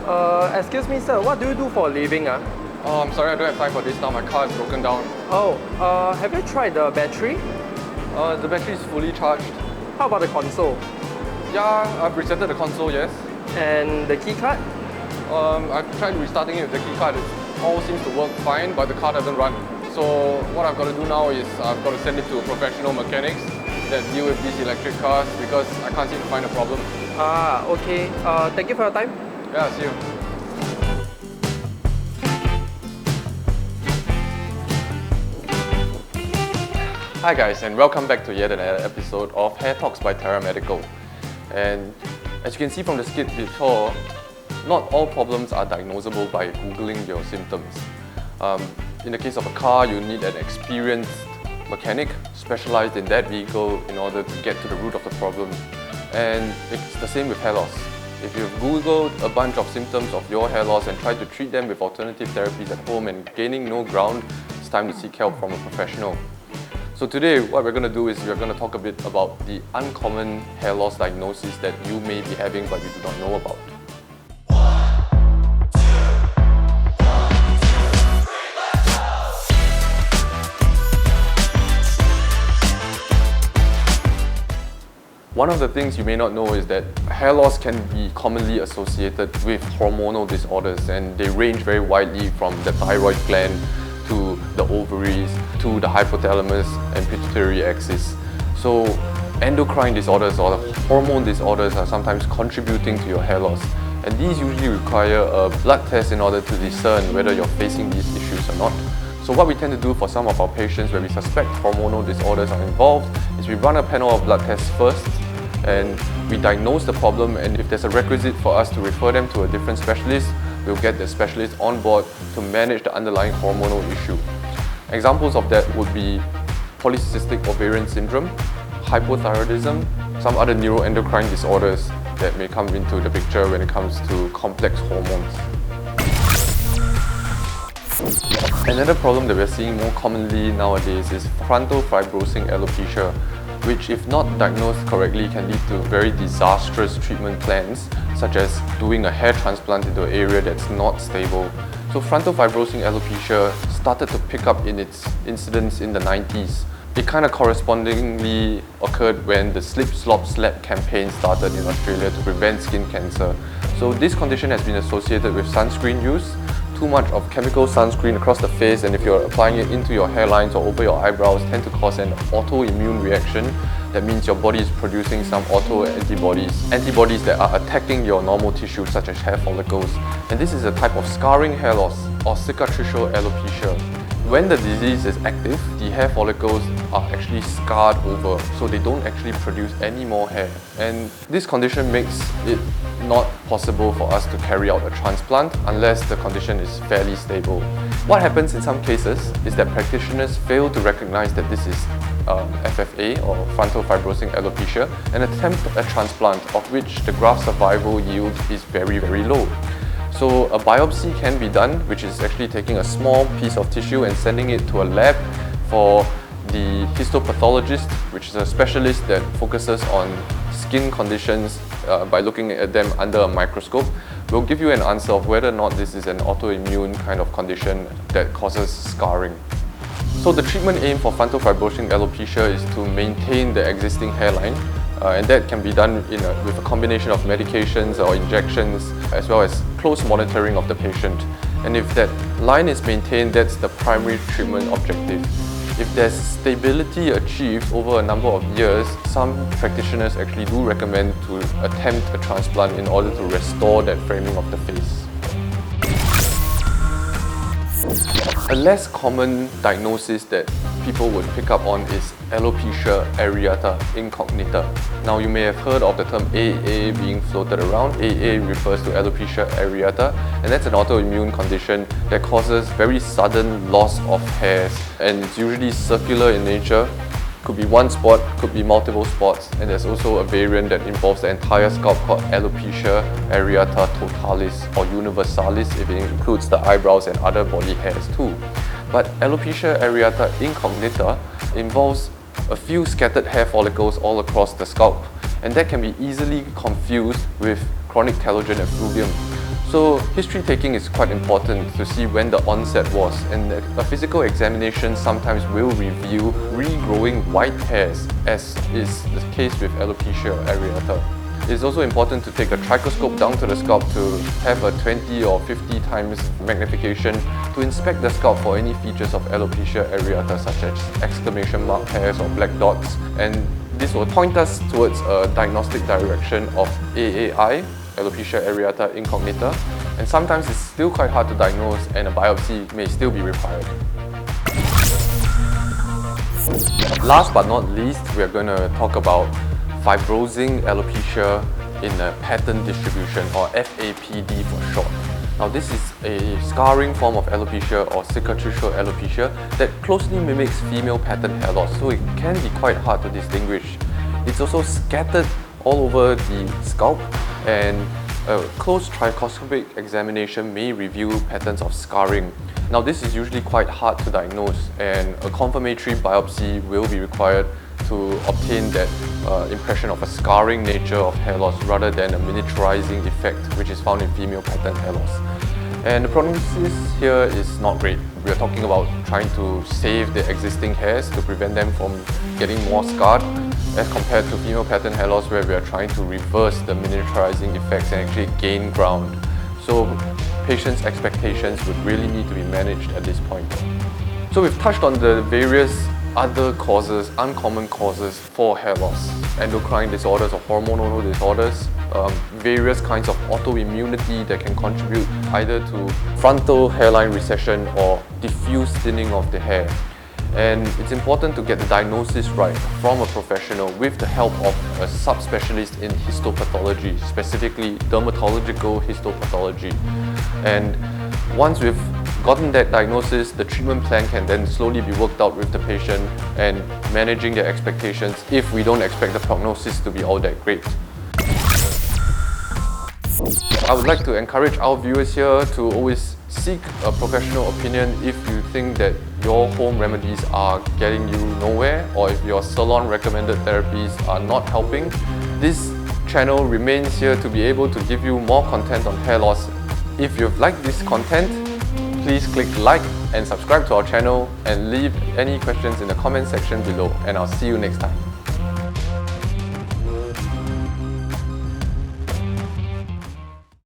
Excuse me, sir, what do you do for a living? Oh, I'm sorry, I don't have time for this now. My car is broken down. Have you tried the battery? The battery is fully charged. How about the console? Yeah, I've resetted the console, yes. And the key card? I've tried restarting it with the key card. It all seems to work fine, but the car doesn't run. So what I've got to do now is I've got to send it to professional mechanics that deal with these electric cars because I can't seem to find a problem. Okay. Thank you for your time. Yeah, see you. Hi guys, and welcome back to yet another episode of Hair Talks by Terra Medical. And as you can see from the skit before, not all problems are diagnosable by Googling your symptoms. In the case of a car, you need an experienced mechanic specialized in that vehicle in order to get to the root of the problem. And it's the same with hair loss. If you've Googled a bunch of symptoms of your hair loss and tried to treat them with alternative therapies at home and gaining no ground, it's time to seek help from a professional. So today, what we're going to do is we're going to talk a bit about the uncommon hair loss diagnosis that you may be having but you do not know about. One of the things you may not know is that hair loss can be commonly associated with hormonal disorders, and they range very widely from the thyroid gland to the ovaries to the hypothalamus and pituitary axis. So endocrine disorders or hormone disorders are sometimes contributing to your hair loss, and these usually require a blood test in order to discern whether you're facing these issues or not. So what we tend to do for some of our patients where we suspect hormonal disorders are involved is we run a panel of blood tests first, and we diagnose the problem, and if there's a requisite for us to refer them to a different specialist, we'll get the specialist on board to manage the underlying hormonal issue. Examples of that would be polycystic ovarian syndrome, hypothyroidism, some other neuroendocrine disorders that may come into the picture when it comes to complex hormones. Another problem that we're seeing more commonly nowadays is frontal fibrosing alopecia, which, if not diagnosed correctly, can lead to very disastrous treatment plans, such as doing a hair transplant into an area that's not stable. So frontal fibrosing alopecia started to pick up in its incidence in the 90s. It kind of correspondingly occurred when the Slip Slop Slap campaign started in Australia to prevent skin cancer. So this condition has been associated with sunscreen use. Too much of chemical sunscreen across the face, and if you're applying it into your hairlines or over your eyebrows, tend to cause an autoimmune reaction. That means your body is producing some antibodies that are attacking your normal tissues such as hair follicles. And this is a type of scarring hair loss or cicatricial alopecia. When the disease is active, the hair follicles are actually scarred over, so they don't actually produce any more hair. And this condition makes it not possible for us to carry out a transplant unless the condition is fairly stable. What happens in some cases is that practitioners fail to recognize that this is FFA or frontal fibrosing alopecia and attempt a transplant, of which the graft survival yield is very, very low. So a biopsy can be done, which is actually taking a small piece of tissue and sending it to a lab for the histopathologist, which is a specialist that focuses on skin conditions by looking at them under a microscope. Will give you an answer of whether or not this is an autoimmune kind of condition that causes scarring. So the treatment aim for frontal fibrosing alopecia is to maintain the existing hairline, and that can be done with a combination of medications or injections, as well as close monitoring of the patient. And if that line is maintained, that's the primary treatment objective. If there's stability achieved over a number of years, some practitioners actually do recommend to attempt a transplant in order to restore that framing of the face. A less common diagnosis that people would pick up on is alopecia areata incognita. Now, you may have heard of the term AA being floated around. AA refers to alopecia areata, and that's an autoimmune condition that causes very sudden loss of hairs, and it's usually circular in nature. Could be one spot, could be multiple spots, and there's also a variant that involves the entire scalp called alopecia areata totalis or universalis if it includes the eyebrows and other body hairs too. But alopecia areata incognita involves a few scattered hair follicles all across the scalp, and that can be easily confused with chronic telogen effluvium. So history taking is quite important to see when the onset was, and a physical examination sometimes will reveal regrowing white hairs, as is the case with alopecia areata. It's also important to take a trichoscope down to the scalp to have a 20 or 50 times magnification to inspect the scalp for any features of alopecia areata such as exclamation mark hairs or black dots, and this will point us towards a diagnostic direction of AAI, alopecia areata incognita, and sometimes it's still quite hard to diagnose and a biopsy may still be required. Last but not least, we are going to talk about fibrosing alopecia in a pattern distribution, or FAPD for short. Now this is a scarring form of alopecia or cicatricial alopecia that closely mimics female pattern hair loss, so it can be quite hard to distinguish. It's also scattered all over the scalp, and a close trichoscopic examination may reveal patterns of scarring. Now this is usually quite hard to diagnose, and a confirmatory biopsy will be required to obtain that impression of a scarring nature of hair loss rather than a miniaturizing effect which is found in female pattern hair loss. And the prognosis here is not great. We are talking about trying to save the existing hairs to prevent them from getting more scarred, as compared to female pattern hair loss where we are trying to reverse the miniaturizing effects and actually gain ground. So patients' expectations would really need to be managed at this point. So we've touched on the various other causes, uncommon causes for hair loss: endocrine disorders or hormonal disorders, various kinds of autoimmunity that can contribute either to frontal hairline recession or diffuse thinning of the hair. And it's important to get the diagnosis right from a professional with the help of a subspecialist in histopathology, specifically dermatological histopathology. And once we've gotten that diagnosis, the treatment plan can then slowly be worked out with the patient and managing their expectations if we don't expect the prognosis to be all that great. I would like to encourage our viewers here to always seek a professional opinion if you think that your home remedies are getting you nowhere, or if your salon recommended therapies are not helping. This channel remains here to be able to give you more content on hair loss. If you've liked this content, please click like and subscribe to our channel and leave any questions in the comment section below, and I'll see you next time.